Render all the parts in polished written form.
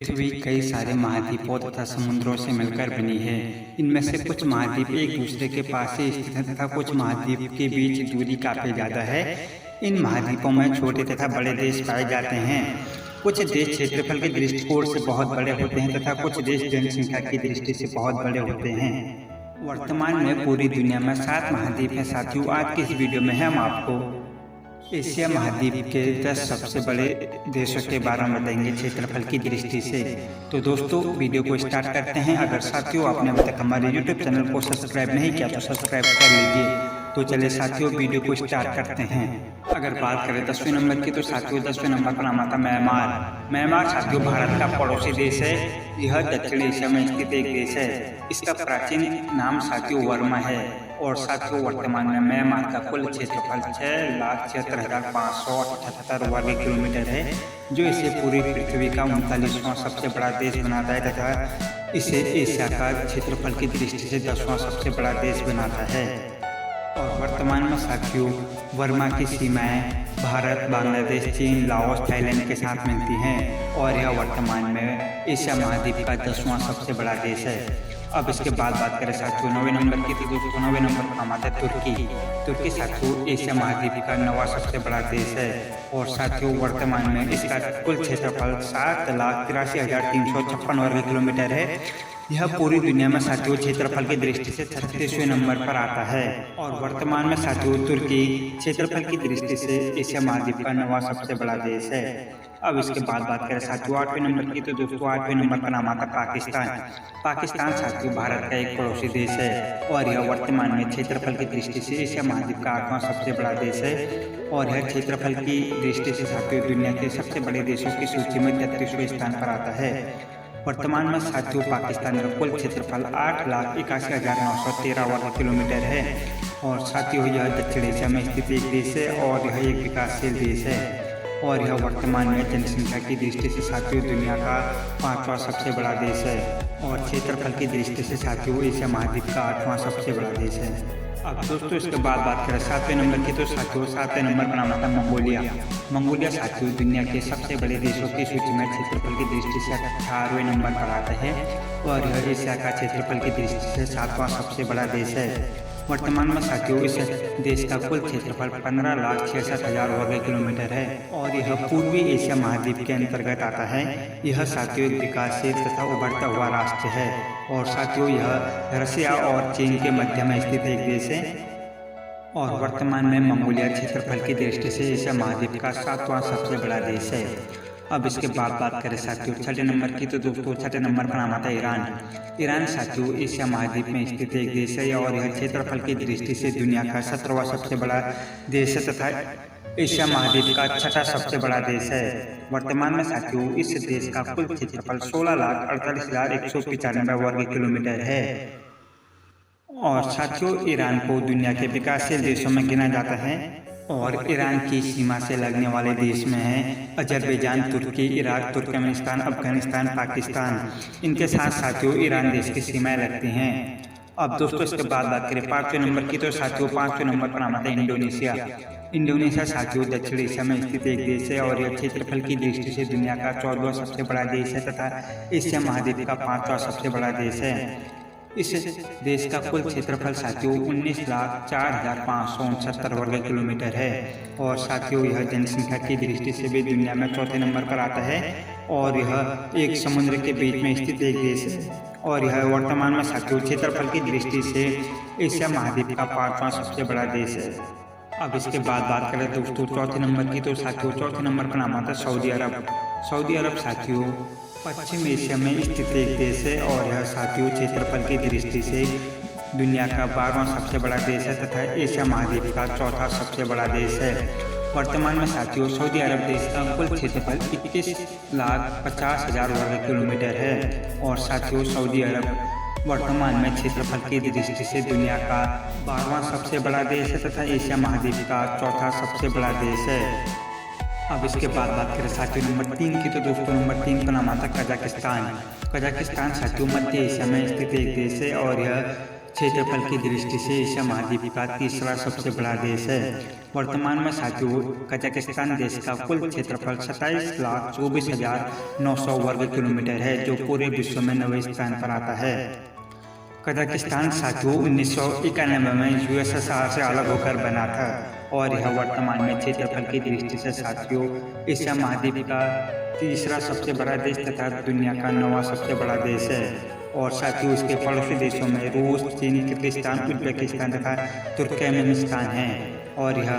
पृथ्वी कई सारे महाद्वीपों तथा समुद्रों से मिलकर बनी है। इनमें से कुछ महाद्वीप एक दूसरे के पास ही स्थित हैं तथा कुछ महाद्वीप के बीच दूरी काफी ज्यादा है। इन महाद्वीपों में छोटे तथा बड़े देश पाए जाते हैं। कुछ देश क्षेत्रफल की दृष्टिकोण से बहुत बड़े होते हैं तथा कुछ देश जनसंख्या की दृष्टि से बहुत बड़े होते हैं। वर्तमान में पूरी दुनिया में 7 महाद्वीप हैं। साथियों, आज की इस वीडियो में हम आपको एशिया महाद्वीप के 10 सबसे बड़े देशों के बारे में बताएंगे क्षेत्रफल की दृष्टि से। तो दोस्तों, वीडियो को स्टार्ट करते हैं। अगर साथियों आपने अभी तक हमारे YouTube चैनल को सब्सक्राइब नहीं किया तो सब्सक्राइब कर लीजिए। तो चलिए साथियों, वीडियो को स्टार्ट करते हैं। अगर बात करें 10वें नंबर की, तो साथियों 10वें नंबर पर नाम आता म्यांमार। म्यांमार साथियों भारत का पड़ोसी देश है। यह दक्षिण एशिया में स्थित एक देश है। इसका प्राचीन नाम साथियों वर्मा है। और साथियों वर्तमान में म्यांमार का कुल क्षेत्रफल 6,76,578 वर्ग किलोमीटर है, जो इसे पूरी पृथ्वी का 39वां सबसे बड़ा देश बनाता है तथा इसे एशिया का क्षेत्रफल की दृष्टि से 10वां सबसे बड़ा देश बनाता है। और वर्तमान में साथियों वर्मा की सीमाएं भारत, बांग्लादेश, चीन, लाओस, थाईलैंड के साथ मिलती हैं और यह वर्तमान में एशिया महाद्वीप का 10वां सबसे बड़ा देश है। अब इसके बाद बात करें साथियों 9वें नंबर की, तो दोस्तों 9वें नंबर पर नाम आता है तुर्की। तुर्की साथियों एशिया महाद्वीप का 9वां सबसे बड़ा देश है और साथियों वर्तमान में इसका कुल क्षेत्रफल 7,83,356 वर्ग किलोमीटर है। यह पूरी दुनिया में साथियों क्षेत्रफल की दृष्टि से 36वें नंबर पर आता है। और वर्तमान में साथियों तुर्की क्षेत्रफल की दृष्टि से एशिया महाद्वीप का 9वां सबसे बड़ा देश है। अब इसके बाद बात करें साथियों 8वें नंबर की, तो दोस्तों 8वें नंबर पर नाम आता पाकिस्तान। पाकिस्तान साथियों भारत का एक पड़ोसी देश है और यह वर्तमान में क्षेत्रफल की दृष्टि से एशिया महाद्वीप का 8वां सबसे बड़ा देश है। और यह क्षेत्रफल की दृष्टि से साथियों दुनिया के सबसे बड़े देशों की सूची में 33वें स्थान पर आता है। वर्तमान में साथियों पाकिस्तान का कुल क्षेत्रफल 8,81,913 वर्ग किलोमीटर है और साथियों यह दक्षिण एशिया में स्थित एक देश है और यह एक विकासशील देश है। और यह वर्तमान में जनसंख्या की दृष्टि से साथियों दुनिया का 5वां सबसे बड़ा देश है और क्षेत्रफल की दृष्टि से साथियों एशिया महाद्वीप का 8वां सबसे बड़ा देश है। अब दोस्तों इसके बाद बात करें 7वें नंबर की, तो साथियों 7वें नंबर पर नाम आता मंगोलिया। मंगोलिया साथियों दुनिया के सबसे बड़े देशों की सूची में क्षेत्रफल की दृष्टि से 18वें नंबर पर आता है और यह एशिया का क्षेत्रफल की दृष्टि से 7वां सबसे बड़ा देश है। वर्तमान में साथियों इस देश का कुल क्षेत्रफल 15,66,000 वर्ग किलोमीटर है और यह पूर्वी एशिया महाद्वीप के अंतर्गत आता है। यह साथियों एक विकासशील तथा उभरता हुआ राष्ट्र है और साथियों यह रसिया और चीन के मध्य में स्थित एक देश है। और वर्तमान में मंगोलिया क्षेत्रफल की दृष्टि से एशिया महाद्वीप का 7वां सबसे बड़ा देश है। अब इसके बाद बात करें साथियों 6ठे नंबर की, तो दोस्तों 6ठे नंबर पर नाम आता है ईरान। ईरान साथियों एशिया महाद्वीप में स्थित एक देश है और यह क्षेत्रफल की दृष्टि से दुनिया का 17वां सबसे बड़ा देश है तथा एशिया महाद्वीप का 6ठा सबसे बड़ा देश है। वर्तमान में साथियों इस देश का कुल क्षेत्रफल 16,48,195 वर्ग किलोमीटर है। और साथियों ईरान को दुनिया के विकासशील देशों में गिना जाता है और ईरान की सीमा से लगने वाले देश में हैं अजरबैजान, तुर्की, इराक, तुर्कमेनिस्तान, अफगानिस्तान, पाकिस्तान। इनके साथ साथियों ईरान देश की सीमाएं लगती हैं। अब दोस्तों इसके बाद बात करें 5वें नंबर की, तो साथियों 5वें नंबर पर नाम आता है इंडोनेशिया। इंडोनेशिया साथियों दक्षिण एशिया में स्थित एक देश है और यह क्षेत्रफल की दृष्टि से दुनिया का 14वां सबसे बड़ा देश है तथा एशिया महाद्वीप का 5वां सबसे बड़ा देश है। इस देश का कुल क्षेत्रफल साथियों 19,04,569 वर्ग किलोमीटर है और साथियों यह जनसंख्या की दृष्टि से भी दुनिया में 4थे नंबर पर आता है और यह एक समुद्र के बीच में स्थित एक देश है और यह वर्तमान में साथियों क्षेत्रफल की दृष्टि से एशिया महाद्वीप का 5वां सबसे बड़ा देश है। अब इसके बाद बात करें दोस्तों 4थे नंबर की, तो साथियों 4थे नंबर पर नाम आता है सऊदी अरब। सऊदी अरब साथियों पश्चिम एशिया में स्थित एक देश है और यह साथियों क्षेत्रफल की दृष्टि से दुनिया का 12वां सबसे बड़ा देश है तथा एशिया महाद्वीप का 4था सबसे बड़ा देश है। वर्तमान में साथियों सऊदी अरब देश का कुल क्षेत्रफल 21,50,000 वर्ग किलोमीटर है और साथियों सऊदी अरब वर्तमान में क्षेत्रफल की दृष्टि से दुनिया का 12वां सबसे बड़ा देश है तथा एशिया महाद्वीप का 4था सबसे बड़ा देश है। अब इसके बाद बात करें साथियों नंबर 3 की, तो दोस्तों नंबर 3 का नाम आता है कजाकिस्तान। कजाकिस्तान साथियों मध्य एशिया में स्थित एक देश है और यह क्षेत्रफल की दृष्टि से एशिया महाद्वीप का तीसरा सबसे बड़ा देश है। वर्तमान में साथियों कजाकिस्तान देश का कुल क्षेत्रफल 27,24,900 वर्ग किलोमीटर है, जो पूरे विश्व में 9वें स्थान पर आता है। कजाकिस्तान साथियों 1991 में यूएसएसआर से अलग होकर बना था और यह वर्तमान में क्षेत्रफल की दृष्टि से साथियों एशिया महाद्वीप का तीसरा सबसे बड़ा देश तथा दुनिया का 9वां सबसे बड़ा देश है। और साथियों इसके पड़ोसी देशों में रूस, चीन, किर्गिस्तान, उज्बेकिस्तान तथा तुर्कमेनिस्तान है और यह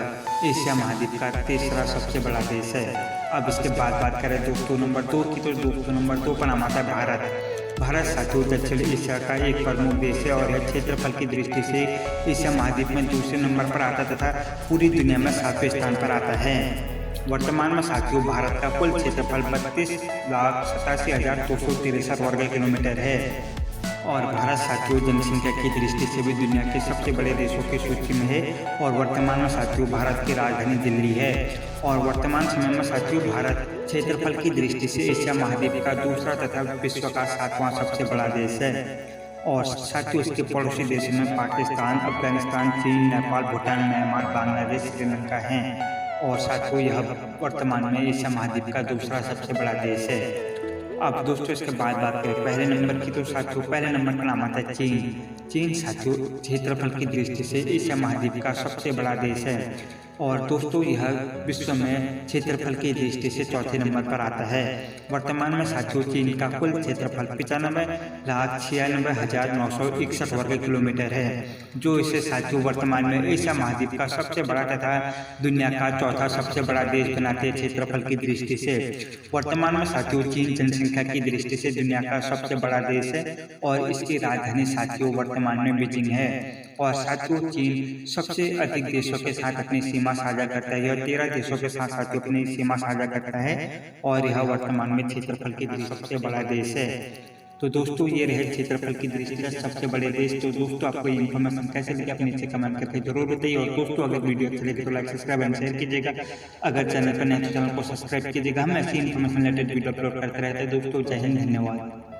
एशिया महाद्वीप का तीसरा सबसे बड़ा देश है। अब इसके बाद बात करें दोस्तों नंबर 2 की, तो दोस्तों नंबर 2 पर नाम आता है भारत। भारत साथियों दक्षिण एशिया का एक प्रमुख देश है और यह क्षेत्रफल की दृष्टि से एशिया महाद्वीप में दूसरे नंबर पर आता तथा पूरी दुनिया में 7वें स्थान पर आता है। वर्तमान में साथियों भारत का कुल क्षेत्रफल 32,87,263 वर्ग किलोमीटर है और भारत साथियों जनसंख्या की दृष्टि से भी दुनिया के सबसे बड़े देशों की सूची में है और वर्तमान में साथियों भारत की राजधानी दिल्ली है। और वर्तमान समय में साथियों भारत क्षेत्रफल की दृष्टि से एशिया महाद्वीप का दूसरा तथा विश्व का 7वां सबसे बड़ा देश है। और साथियों इसके पड़ोसी देशों में पाकिस्तान, अफगानिस्तान, चीन, नेपाल, भूटान, म्यांमार, बांग्लादेश, श्रीलंका हैं। और साथियों यह वर्तमान में एशिया महाद्वीप का दूसरा सबसे बड़ा देश है। अब दोस्तों इसके बाद बात करें पहले नंबर की, तो साथियों पहले नंबर पर नाम आता है चीन। चीन साथियों क्षेत्रफल की दृष्टि से एशिया महाद्वीप का सबसे बड़ा देश है और दोस्तों यह विश्व में क्षेत्रफल की दृष्टि से चौथे नंबर पर आता है। वर्तमान में साथियों चीन का कुल क्षेत्रफल 95,96,961 वर्ग किलोमीटर है, जो इसे साथियों वर्तमान में एशिया महाद्वीप का सबसे बड़ा तथा दुनिया का चौथा सबसे बड़ा देश बनाते हैं क्षेत्रफल की दृष्टि से। वर्तमान में साथियों चीन जनसंख्या की दृष्टि से दुनिया का सबसे बड़ा देश है और इसकी राजधानी साथियों वर्तमान में बीजिंग है। और साथियों चीन सबसे अधिक देशों के साथ अपनी सीमा साझा करता है। यह 13 देशों के साथ साथियों अपनी सीमा साझा करता है और यह वर्तमान में क्षेत्रफल की दृष्टि से सबसे बड़ा देश है। तो दोस्तों ये रहे क्षेत्रफल की दृष्टि से सबसे बड़े देश। तो दोस्तों आपको ये इन्फॉर्मेशन कैसे लगी अपने नीचे कमेंट करके जरूर बताइए और दोस्तों अगर वीडियो अच्छी लगे तो लाइक, सब्सक्राइब एंड शेयर कीजिएगा। अगर चैनल पर नए तो चैनल को सब्सक्राइब कीजिएगा। हम ऐसी इन्फॉर्मेशन रिलेटेड वीडियो अपलोड करते रहते हैं। दोस्तों जय हिंद, धन्यवाद।